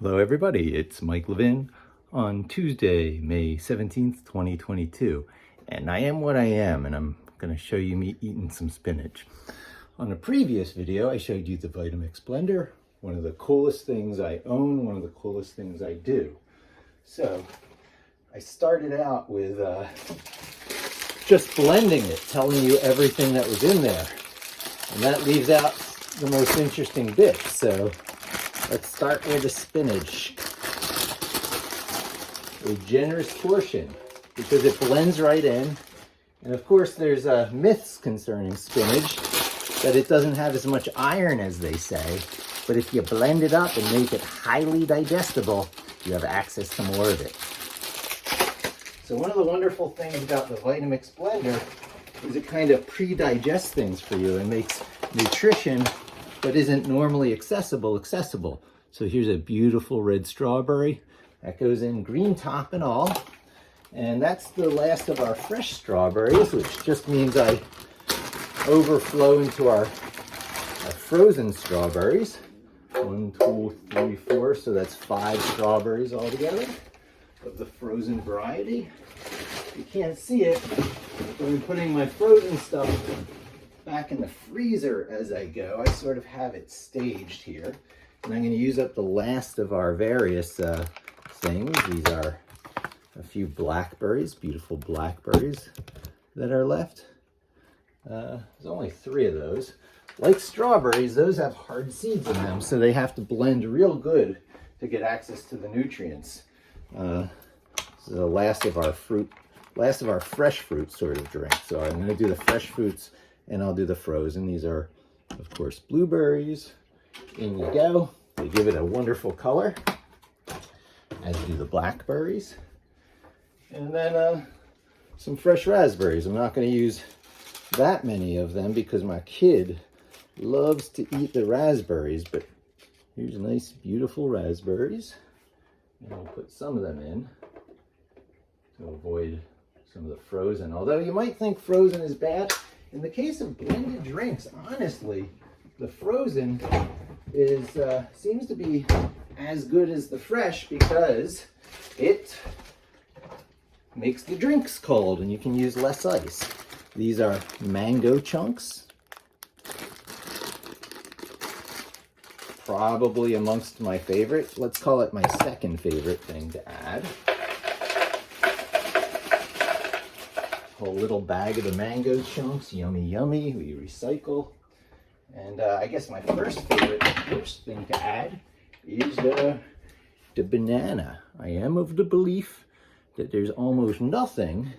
Hello everybody, it's Mike Levin on Tuesday, May 17th, 2022. And I am what I am, and I'm going to show you me eating some spinach. On a previous video, I showed you the Vitamix blender, one of the coolest things I own, one of the coolest things I do. So I started out with just blending it, telling you everything that was in there. And that leaves out the most interesting bit. So let's start with the spinach. A generous portion because it blends right in. And of course there's myths concerning spinach that it doesn't have as much iron as they say. But if you blend it up and make it highly digestible, you have access to more of it. So one of the wonderful things about the Vitamix blender is it kind of pre-digests things for you and makes nutrition that isn't normally accessible. So here's a beautiful red strawberry that goes in, green top and all. And that's the last of our fresh strawberries, which just means I overflow into our frozen strawberries. 1, 2, 3, 4, so that's 5 strawberries altogether of the frozen variety. You can't see it, but I'm putting my frozen stuff back in the freezer as I go. I sort of have it staged here. And I'm going to use up the last of our various things. These are a few blackberries, beautiful blackberries that are left. There's only 3 of those. Like strawberries, those have hard seeds in them, so they have to blend real good to get access to the nutrients. This is the last of our fresh fruit sort of drink. So I'm going to do the fresh fruits and I'll do the frozen. These are, of course, blueberries. In you go. They give it a wonderful color, as do the blackberries. And then some fresh raspberries. I'm not going to use that many of them because my kid loves to eat the raspberries, but here's nice, beautiful raspberries. And I'll put some of them in to avoid some of the frozen. Although you might think frozen is bad. In the case of blended drinks, honestly, the frozen seems to be as good as the fresh because it makes the drinks cold and you can use less ice. These are mango chunks. Probably amongst my favorite. Let's call it my second favorite thing to add. Whole little bag of the mango chunks, yummy, yummy. We recycle. And I guess my first favorite thing to add is the banana. I am of the belief that there's almost nothing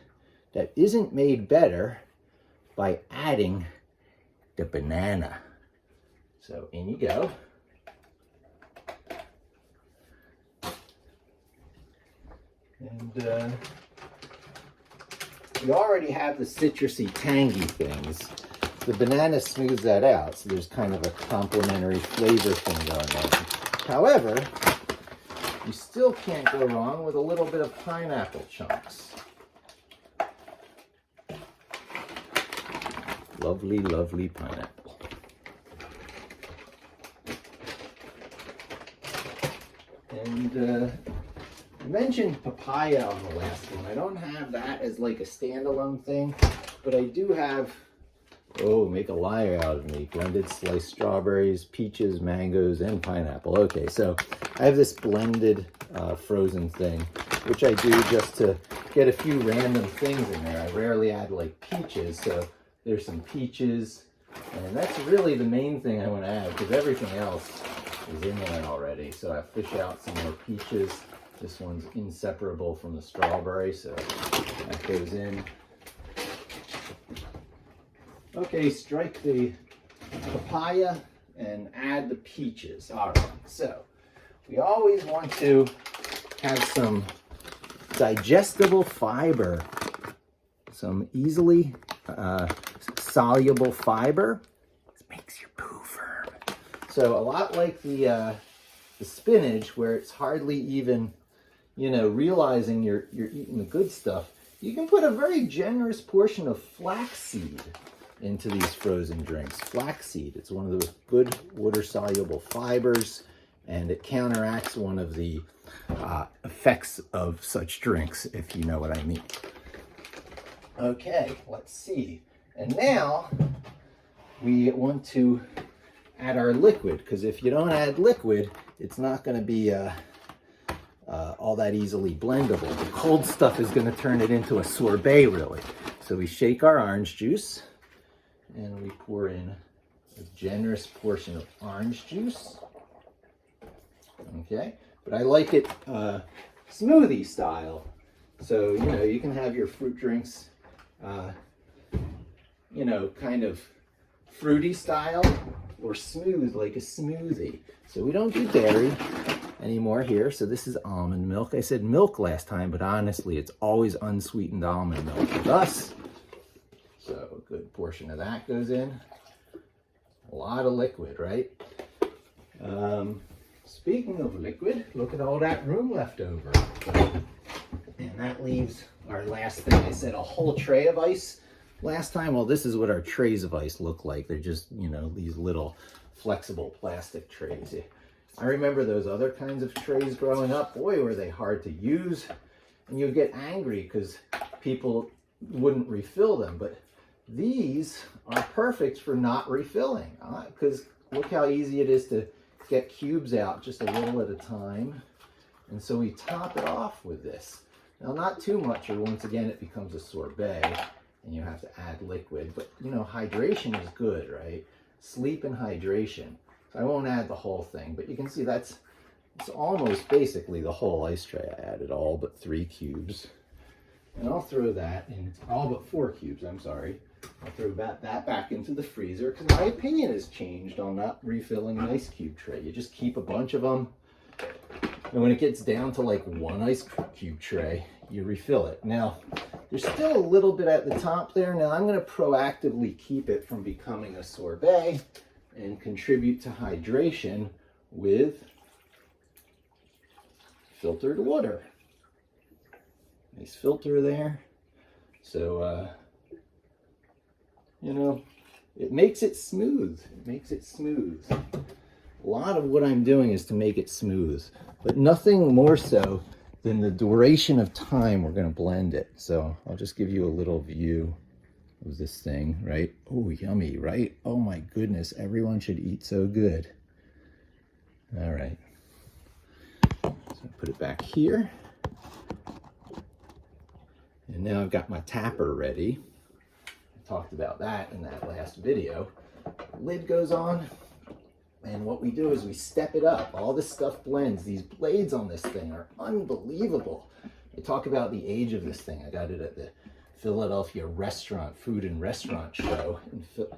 that isn't made better by adding the banana. So in you go. And you already have the citrusy, tangy things. The banana smooths that out, so there's kind of a complementary flavor thing going on. However, you still can't go wrong with a little bit of pineapple chunks. Lovely, lovely pineapple. And I mentioned papaya on the last one. I don't have that as like a standalone thing, but I do have, oh, make a liar out of me, blended sliced strawberries, peaches, mangoes, and pineapple. Okay, so I have this blended frozen thing, which I do just to get a few random things in there. I rarely add like peaches, so there's some peaches, and that's really the main thing I want to add because everything else is in there already. So I fish out some more peaches. This one's inseparable from the strawberry, so that goes in. Okay, strike the papaya and add the peaches. All right, so we always want to have some digestible fiber, some easily soluble fiber. This makes your poo firm. So a lot like the spinach, where it's hardly even, realizing you're eating the good stuff, you can put a very generous portion of flax seed into these frozen drinks. Flax seed, it's one of those good water-soluble fibers. and it counteracts one of the effects of such drinks, if you know what I mean. Okay, let's see. And now we want to add our liquid, because if you don't add liquid, it's not going to be all that easily blendable. The cold stuff is going to turn it into a sorbet, really. So we shake our orange juice, and we pour in a generous portion of orange juice. Okay, but I like it smoothie style. So, you know, you can have your fruit drinks, you know, kind of fruity style or smooth like a smoothie. So we don't do dairy anymore here. So this is almond milk. I said milk last time, but honestly, it's always unsweetened almond milk with us. So a good portion of that goes in. A lot of liquid, right? Speaking of liquid, look at all that room left over. And that leaves our last thing. I said a whole tray of ice last time. Well, this is what our trays of ice look like. They're just, you know, these little flexible plastic trays. I remember those other kinds of trays growing up. Boy, were they hard to use. And you'd get angry because people wouldn't refill them. But these are perfect for not refilling. Because look how easy it is to get cubes out just a little at a time. And so we top it off with this. Now, not too much, or once again, it becomes a sorbet and you have to add liquid. But, you know, hydration is good, right? Sleep and hydration. So I won't add the whole thing, but you can see it's almost basically the whole ice tray. I added all but 3 cubes. And I'll throw that in, all but 4 cubes, I'm sorry. I'll throw that back into the freezer because my opinion has changed on not refilling an ice cube tray. You just keep a bunch of them. And when it gets down to like 1 ice cube tray, you refill it. Now, there's still a little bit at the top there. Now, I'm going to proactively keep it from becoming a sorbet and contribute to hydration with filtered water. Nice filter there. So, you know, it makes it smooth. It makes it smooth. A lot of what I'm doing is to make it smooth, but nothing more so than the duration of time we're going to blend it. So I'll just give you a little view of this thing, right? Oh, yummy, right? Oh my goodness, everyone should eat so good. All right. So I'll put it back here. And now I've got my tapper ready. I talked about that in that last video. Lid goes on. And what we do is we step it up. All this stuff blends. These blades on this thing are unbelievable. They talk about the age of this thing. I got it at the Philadelphia Food and Restaurant Show.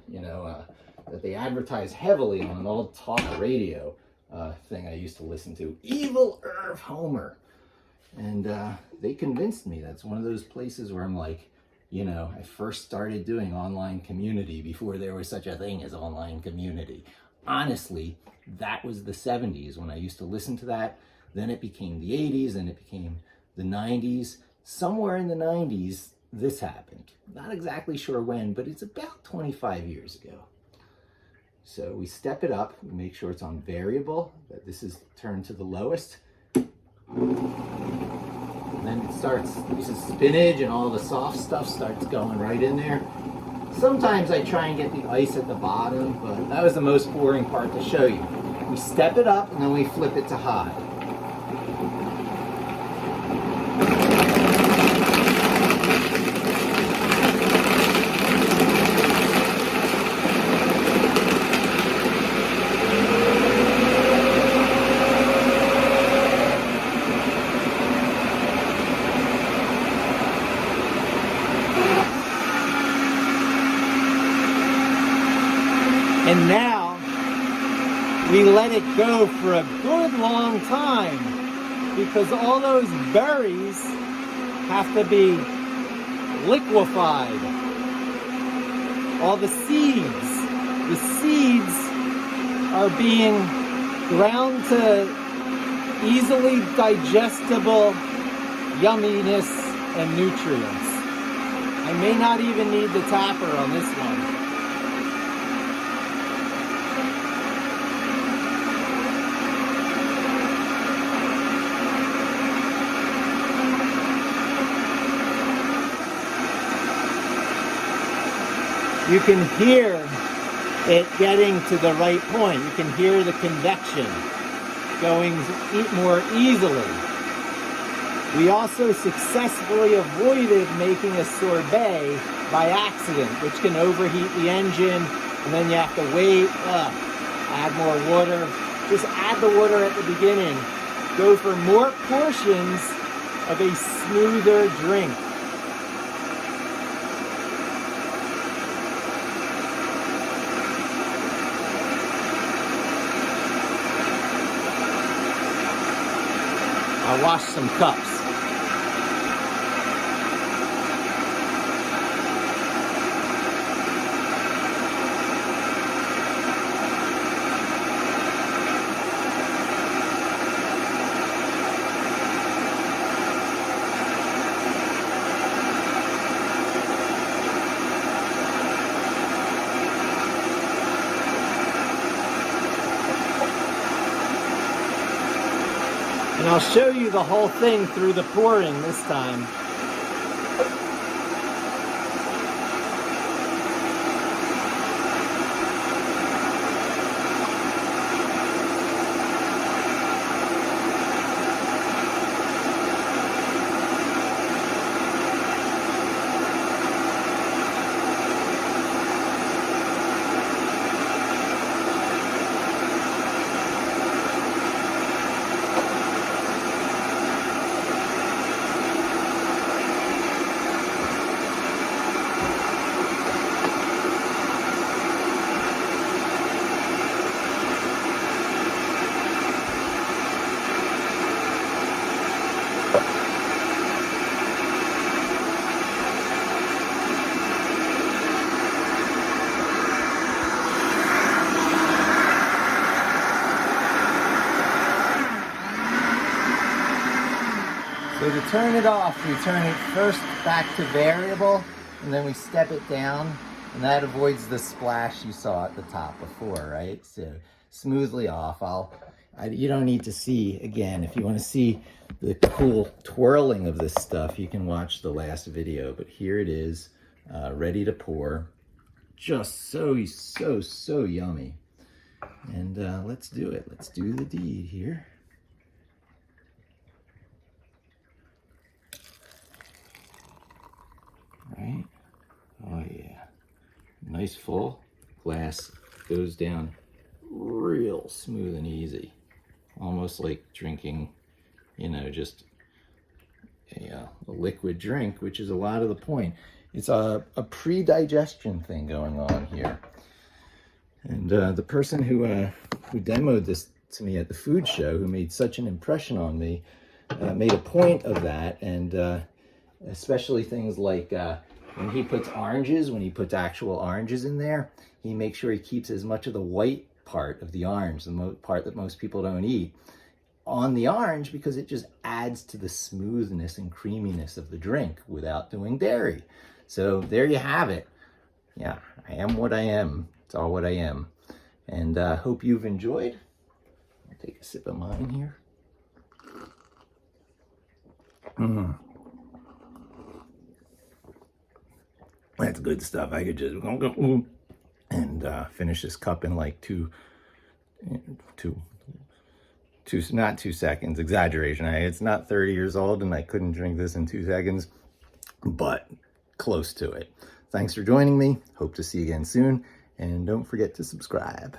You know, that they advertise heavily on an old talk radio thing I used to listen to. Evil Irv Homer. And they convinced me. That's one of those places where I'm like, you know, I first started doing online community before there was such a thing as online community. Honestly, that was the 70s when I used to listen to that. Then it became the 80s, then it became the 90s. Somewhere in the 90s, this happened. Not exactly sure when, but it's about 25 years ago. So we step it up, we make sure it's on variable, that this is turned to the lowest. And then it starts, this is spinach and all the soft stuff starts going right in there. Sometimes I try and get the ice at the bottom, but that was the most boring part to show you. We step it up and then we flip it to high. And now we let it go for a good long time because all those berries have to be liquefied. All the seeds are being ground to easily digestible yumminess and nutrients. I may not even need the tapper on this one. you can hear it getting to the right point. You can hear the convection going more easily. We also successfully avoided making a sorbet by accident, which can overheat the engine, and then you have to wait, add more water. Just add the water at the beginning. Go for more portions of a smoother drink. I'll wash some cups. And I'll show you the whole thing through the pouring this time. So to turn it off, we turn it first back to variable, and then we step it down, and that avoids the splash you saw at the top before, right? So smoothly off. You don't need to see, again, if you want to see the cool twirling of this stuff, you can watch the last video, but here it is, ready to pour. Just so yummy. And let's do it. Let's do the deed here. Right? Oh yeah. Nice full glass, goes down real smooth and easy. Almost like drinking, you know, just a liquid drink, which is a lot of the point. It's a pre-digestion thing going on here. And the person who demoed this to me at the food show, who made such an impression on me, made a point of that, and especially things like when he puts oranges, when he puts actual oranges in there, he makes sure he keeps as much of the white part of the orange, the part that most people don't eat, on the orange, because it just adds to the smoothness and creaminess of the drink without doing dairy. So there you have it. Yeah, I am what I am. It's all what I am. And hope you've enjoyed. I'll take a sip of mine here. That's good stuff. I could just go and finish this cup in like not 2 seconds. Exaggeration. It's not 30 years old, and I couldn't drink this in 2 seconds, but close to it. Thanks for joining me. Hope to see you again soon, and don't forget to subscribe.